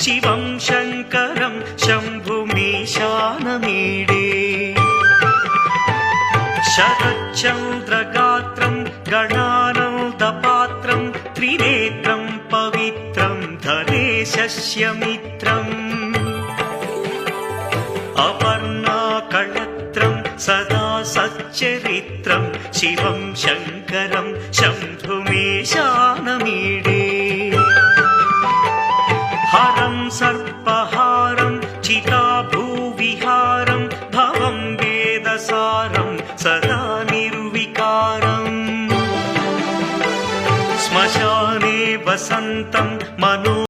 శివం శంకరం శంభుమీశానమీడే శరచ్చంద్రగాత్రం గణానందపాత్రం త్రినేత్రం పవిత్రం ధనేశస్యమిత్రం అపర్ణాకళత్రం సదా సచ్చరిత్రం శివం శంకరం శంభుమీశానమీడే హరం సర్పహారం చితాభూవిహారం భవం వేదసారం సదా నిర్వికారం శ్మశానే వసంతం మనో